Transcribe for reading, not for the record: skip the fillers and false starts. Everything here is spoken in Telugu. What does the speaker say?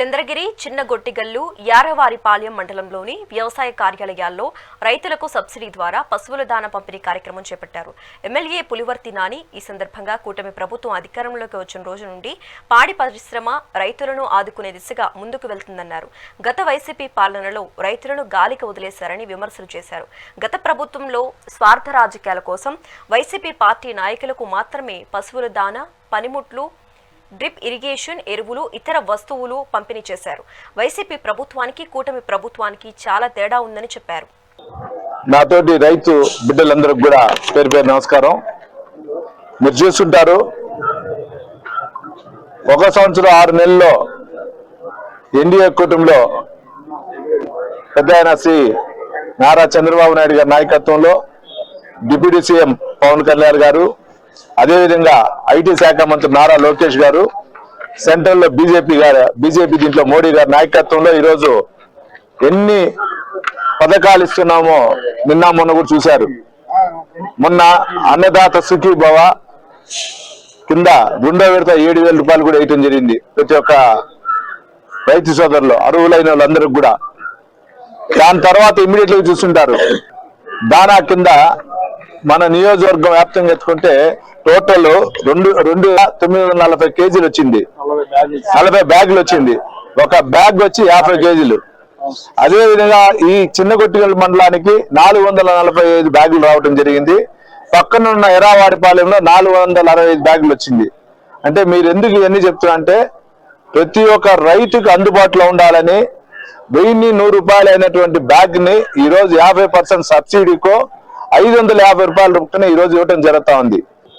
చంద్రగిరి, చిన్నగొట్టిగల్లు, యారవారిపాలెం మండలంలోని వ్యవసాయ కార్యాలయాల్లో రైతులకు సబ్సిడీ ద్వారా పశువుల దాన పంపిణీ కార్యక్రమం చేపట్టారు. ఎమ్మెల్యే పులివర్తి నాని ఈ సందర్భంగా కూటమి ప్రభుత్వం అధికారంలోకి వచ్చిన రోజు నుండి పాడి పరిశ్రమ రైతులను ఆదుకునే దిశగా ముందుకు వెళ్తుందన్నారు. గత వైసీపీ పాలనలో రైతులను గాలికి వదిలేశారని విమర్శలు చేశారు. గత ప్రభుత్వంలో స్వార్థ రాజకీయాల కోసం వైసీపీ పార్టీ నాయకులకు మాత్రమే పశువుల దాన, పనిముట్లు, డ్రిప్ ఇరిగేషన్, ఎరువులు, ఇతర వస్తువులు పంపిణీ చేశారు. వైసీపీ ప్రభుత్వానికి కూటమి ప్రభుత్వానికి చాలా తేడా ఉందని చెప్పారు. నాతోటి రైతు బిడ్డలందరికి కూడా పేరు పేరు నమస్కారం. మీరు చూస్తుంటారు, 1 సంవత్సరం 6 నెలల్లో ఎన్డీఏ కూటమిలో పెద్ద ఆయన శ్రీ నారా చంద్రబాబు నాయుడు గారి నాయకత్వంలో డిప్యూటీ సీఎం పవన్ కళ్యాణ్ గారు, అదేవిధంగా ఐటీ శాఖ మంత్రి నారా లోకేష్ గారు, సెంట్రల్ లో బీజేపీ దీంట్లో మోడీ గారి నాయకత్వంలో ఈరోజు ఎన్ని పథకాలు ఇస్తున్నామో నిన్న మొన్న కూడా చూశారు. మొన్న అన్నదాత సుఖీభవ కింద 2వ విడత 7,000 రూపాయలు కూడా వేయటం జరిగింది ప్రతి ఒక్క రైతు సోదరులు, అర్హులైన వాళ్ళందరికీ కూడా. దాని తర్వాత ఇమ్మీడియట్ గా చూస్తుంటారు, దానా కింద మన నియోజకవర్గం వ్యాప్తంగా ఎత్తుకుంటే టోటల్ 2,940 కేజీలు వచ్చింది, 40 బ్యాగులు వచ్చింది. ఒక బ్యాగ్ వచ్చి 50 కేజీలు. అదే విధంగా ఈ చిన్నగొట్టిగల్లు మండలానికి 445 బ్యాగులు రావడం జరిగింది. పక్కనున్న ఎర్రావారిపాలెంలో 465 బ్యాగులు వచ్చింది. అంటే మీరు ఎందుకు ఇవన్నీ చెప్తున్నా అంటే, ప్రతి ఒక్క రైతుకు అందుబాటులో ఉండాలని 1,100 రూపాయలు అయినటువంటి బ్యాగ్ ని ఈ రోజు 50% సబ్సిడీకో 550 రూపాయల రూపాయలు ఈ రోజు ఇవ్వటం జరుగుతా ఉంది.